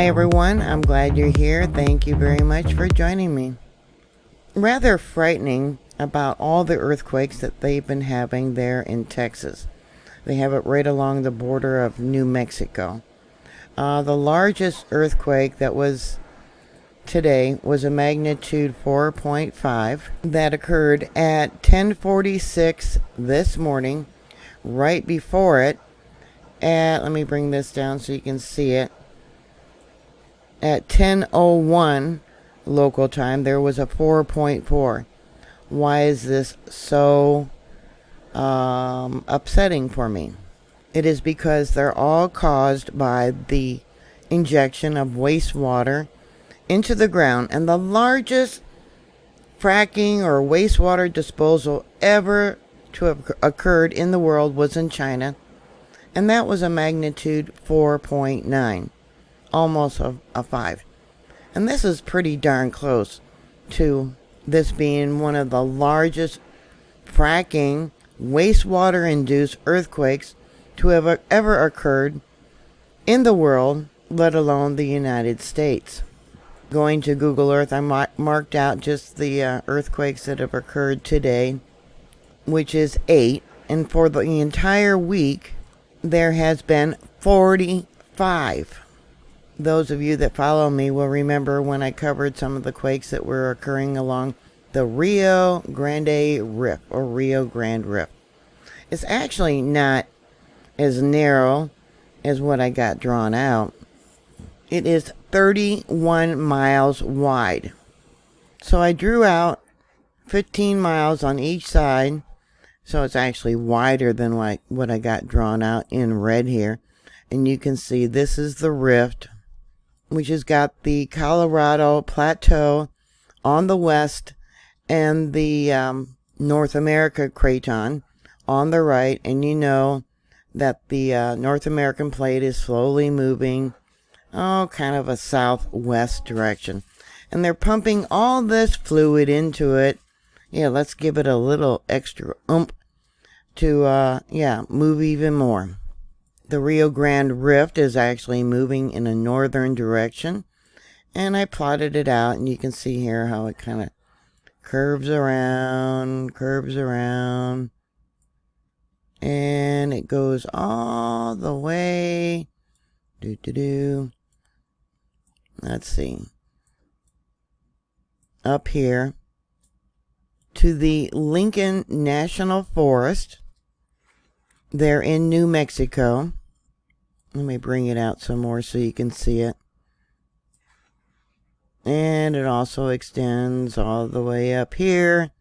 Hi everyone, I'm glad you're here. Thank you very much for joining me. Rather frightening about all the earthquakes that they've been having there in Texas. They have it right along the border of New Mexico. The largest earthquake that was today was a magnitude 4.5 that occurred at 10:46 this morning. Right before it, let me bring this down so you can see it. At 10:01 local time, there was a 4.4. Why is this so upsetting for me? It is because they're all caused by the injection of wastewater into the ground. And the largest fracking or wastewater disposal ever to have occurred in the world was in China. And that was a magnitude 4.9. Almost a 5. And this is pretty darn close to this being one of the largest fracking wastewater-induced earthquakes to have ever occurred in the world, let alone the United States. Going to Google Earth, I marked out just the earthquakes that have occurred today, which is 8. And for the entire week, there has been 45. Those of you that follow me will remember when I covered some of the quakes that were occurring along the Rio Grande Rift, or Rio Grande Rift. It's actually not as narrow as what I got drawn out. It is 31 miles wide. So I drew out 15 miles on each side, so it's actually wider than what I got drawn out in red here. And you can see this is the rift, which has got the Colorado Plateau on the west and the North America craton on the right. And you know that the North American plate is slowly moving, kind of a southwest direction. And they're pumping all this fluid into it. Yeah, let's give it a little extra oomph to, move even more. The Rio Grande Rift is actually moving in a northern direction. And I plotted it out, and you can see here how it kind of curves around. And it goes all the way. Let's see. Up here to the Lincoln National Forest. They're in New Mexico. Let me bring it out some more so you can see it. And it also extends all the way up here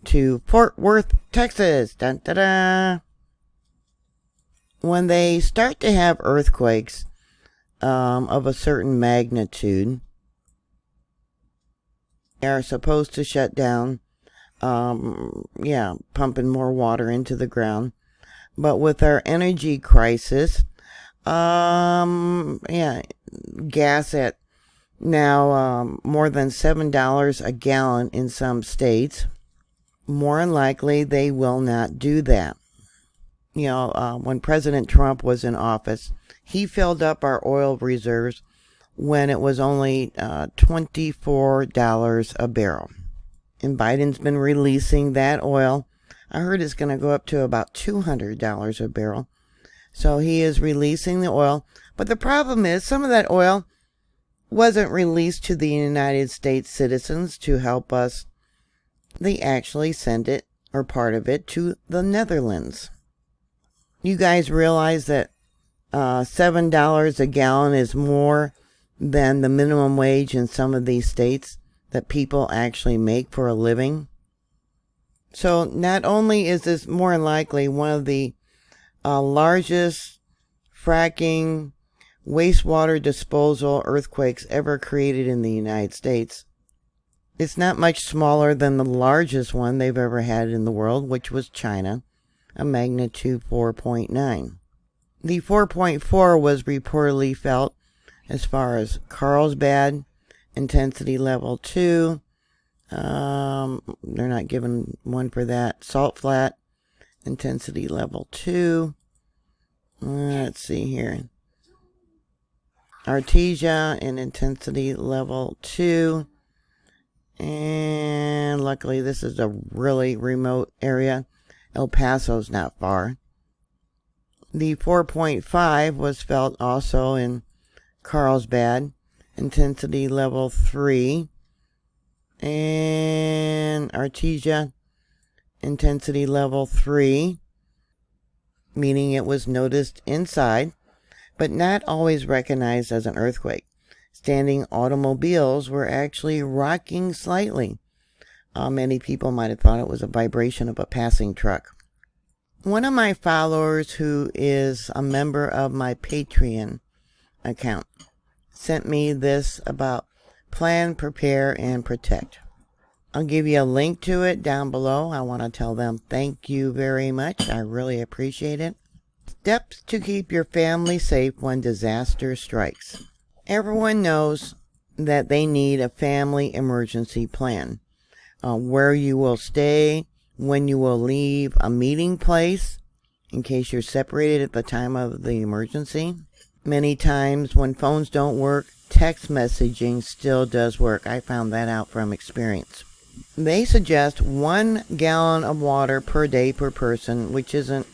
to Fort Worth, Texas. Dun, da, da. When they start to have earthquakes of a certain magnitude, they are supposed to shut down, pumping more water into the ground. But with our energy crisis, gas at now more than $7 a gallon in some states, more than likely they will not do that. When President Trump was in office, he filled up our oil reserves when it was only $24 a barrel. And Biden's been releasing that oil. I heard it's going to go up to about $200 a barrel. So he is releasing the oil. But the problem is some of that oil wasn't released to the United States citizens to help us. They actually sent it, or part of it, to the Netherlands. You guys realize that $7 a gallon is more than the minimum wage in some of these states that people actually make for a living? So not only is this more than likely one of the largest fracking wastewater disposal earthquakes ever created in the United States, it's not much smaller than the largest one they've ever had in the world, which was China, a magnitude 4.9. The 4.4 was reportedly felt as far as Carlsbad, intensity level 2. They're not giving one for that. Salt Flat, intensity level 2. Let's see here. Artesia in intensity level 2. And luckily this is a really remote area. El Paso's not far. The 4.5 was felt also in Carlsbad, intensity level 3. And Artesia, intensity level 3, meaning it was noticed inside, but not always recognized as an earthquake. Standing automobiles were actually rocking slightly. Many people might have thought it was a vibration of a passing truck. One of my followers, who is a member of my Patreon account, sent me this about plan, prepare, and protect. I'll give you a link to it down below. I want to tell them thank you very much. I really appreciate it. Steps to keep your family safe when disaster strikes. Everyone knows that they need a family emergency plan. Where you will stay, when you will leave, a meeting place in case you're separated at the time of the emergency. Many times when phones don't work, text messaging still does work. I found that out from experience. They suggest 1 gallon of water per day per person, which isn't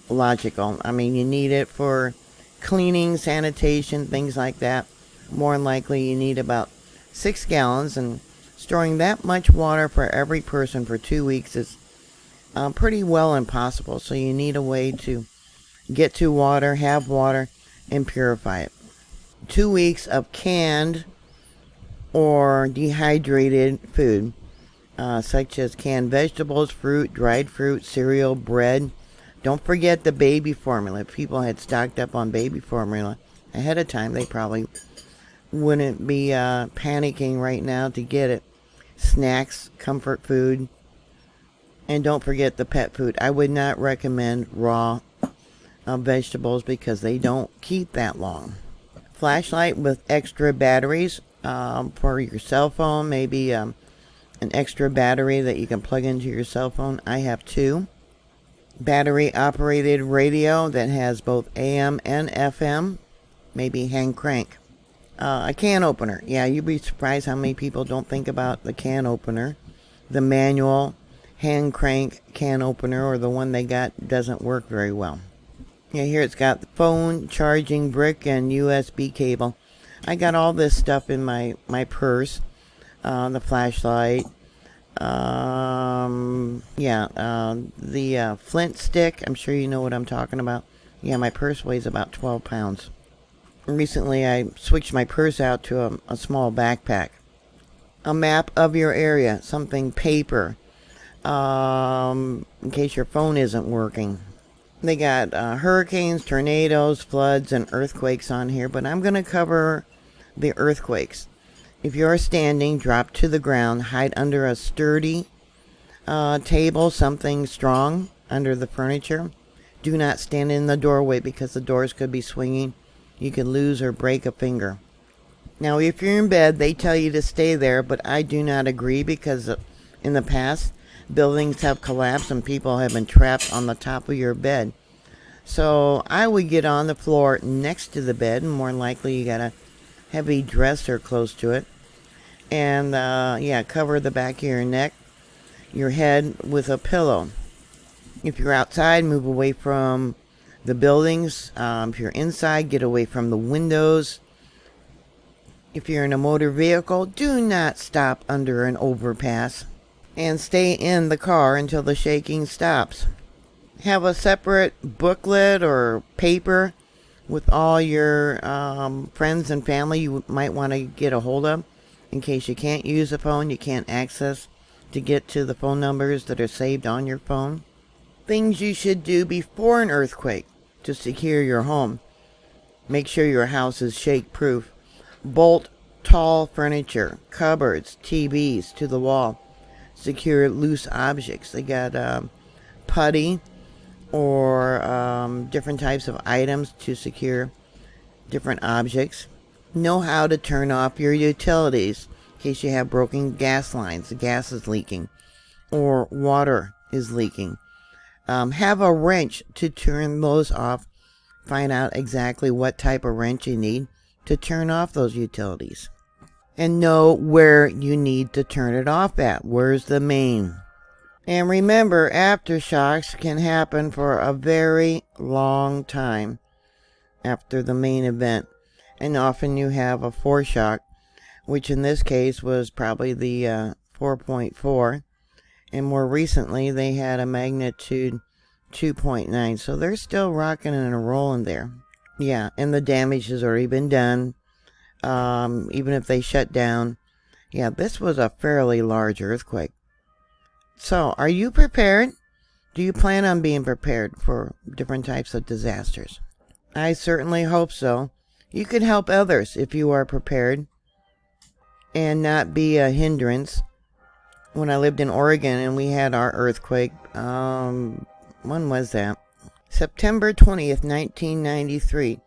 logical. I mean, you need it for cleaning, sanitation, things like that. More than likely you need about 6 gallons, and storing that much water for every person for 2 weeks is pretty well impossible. So you need a way to get to water, have water, and purify it. 2 weeks of canned or dehydrated food, such as canned vegetables, fruit, dried fruit, cereal, bread. Don't forget the baby formula. If people had stocked up on baby formula ahead of time, they probably wouldn't be panicking right now to get it. Snacks, comfort food, and don't forget the pet food. I would not recommend raw vegetables because they don't keep that long. Flashlight with extra batteries for your cell phone, maybe an extra battery that you can plug into your cell phone. I have 2. Battery operated radio that has both AM and FM, maybe hand crank. A can opener. Yeah, you'd be surprised how many people don't think about the can opener. The manual hand crank can opener, or the one they got, doesn't work very well. Yeah, here it's got the phone, charging brick, and USB cable. I got all this stuff in my purse. The flashlight. The flint stick. I'm sure you know what I'm talking about. Yeah, my purse weighs about 12 pounds. Recently, I switched my purse out to a small backpack. A map of your area, something paper, in case your phone isn't working. They got hurricanes, tornadoes, floods, and earthquakes on here, but I'm going to cover the earthquakes. If you're standing, drop to the ground, hide under a sturdy table, something strong under the furniture. Do not stand in the doorway because the doors could be swinging. You could lose or break a finger. Now, if you're in bed, they tell you to stay there, but I do not agree because in the past, buildings have collapsed and people have been trapped on the top of your bed. So I would get on the floor next to the bed, and more likely you got a heavy dresser close to it. And cover the back of your neck, your head with a pillow. If you're outside, move away from the buildings. If you're inside, get away from the windows. If you're in a motor vehicle, do not stop under an overpass. And stay in the car until the shaking stops. Have a separate booklet or paper with all your friends and family you might want to get a hold of. In case you can't use a phone, you can't access to get to the phone numbers that are saved on your phone. Things you should do before an earthquake to secure your home. Make sure your house is shake-proof. Bolt tall furniture, cupboards, TVs to the wall. Secure loose objects. They got putty or different types of items to secure different objects. Know how to turn off your utilities in case you have broken gas lines, the gas is leaking, or water is leaking. Have a wrench to turn those off. Find out exactly what type of wrench you need. to turn off those utilities. And know where you need to turn it off at. Where's the main? And remember, aftershocks can happen for a very long time after the main event. And often you have a foreshock, which in this case was probably the 4.4. And more recently, they had a magnitude 2.9. So they're still rocking and rolling there. Yeah, and the damage has already been done. Even if they shut down. Yeah, this was a fairly large earthquake. So, are you prepared? Do you plan on being prepared for different types of disasters? I certainly hope so. You can help others if you are prepared and not be a hindrance. When I lived in Oregon and we had our earthquake, when was that? September 20th, 1993.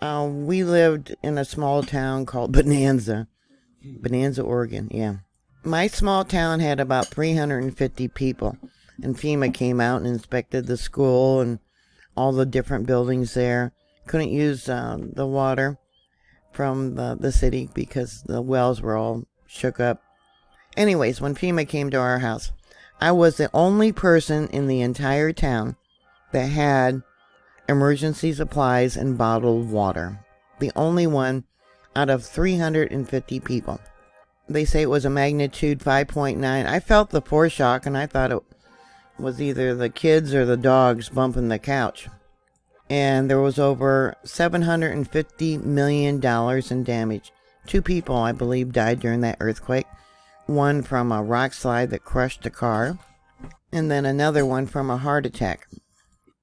We lived in a small town called Bonanza, Oregon, yeah. My small town had about 350 people, and FEMA came out and inspected the school and all the different buildings there. Couldn't use the water from the city because the wells were all shook up. Anyways, when FEMA came to our house, I was the only person in the entire town that had emergency supplies and bottled water. The only one out of 350 people. They say it was a magnitude 5.9. I felt the foreshock and I thought it was either the kids or the dogs bumping the couch. And there was over $750 million in damage. 2 people, I believe, died during that earthquake. One from a rock slide that crushed a car. And then another one from a heart attack.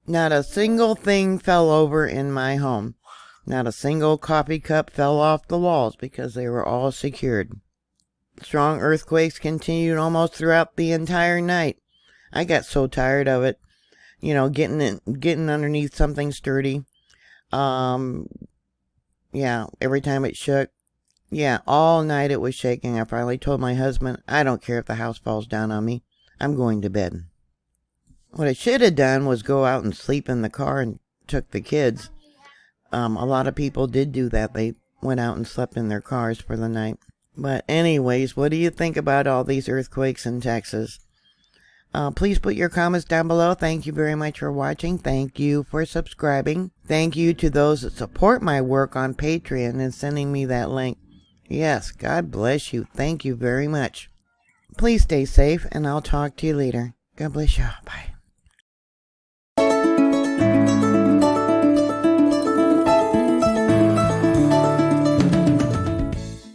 Not a single thing fell over in my home. Not a single coffee cup fell off the walls because they were all secured. Strong earthquakes continued almost throughout the entire night. I got so tired of it. Getting underneath something sturdy. Yeah, every time it shook. Yeah, all night it was shaking. I finally told my husband, I don't care if the house falls down on me. I'm going to bed. What I should have done was go out and sleep in the car and took the kids. A lot of people did do that. They went out and slept in their cars for the night. But anyways, what do you think about all these earthquakes in Texas? Please put your comments down below. Thank you very much for watching. Thank you for subscribing. Thank you to those that support my work on Patreon and sending me that link. Yes, God bless you. Thank you very much. Please stay safe, and I'll talk to you later. God bless you. Bye.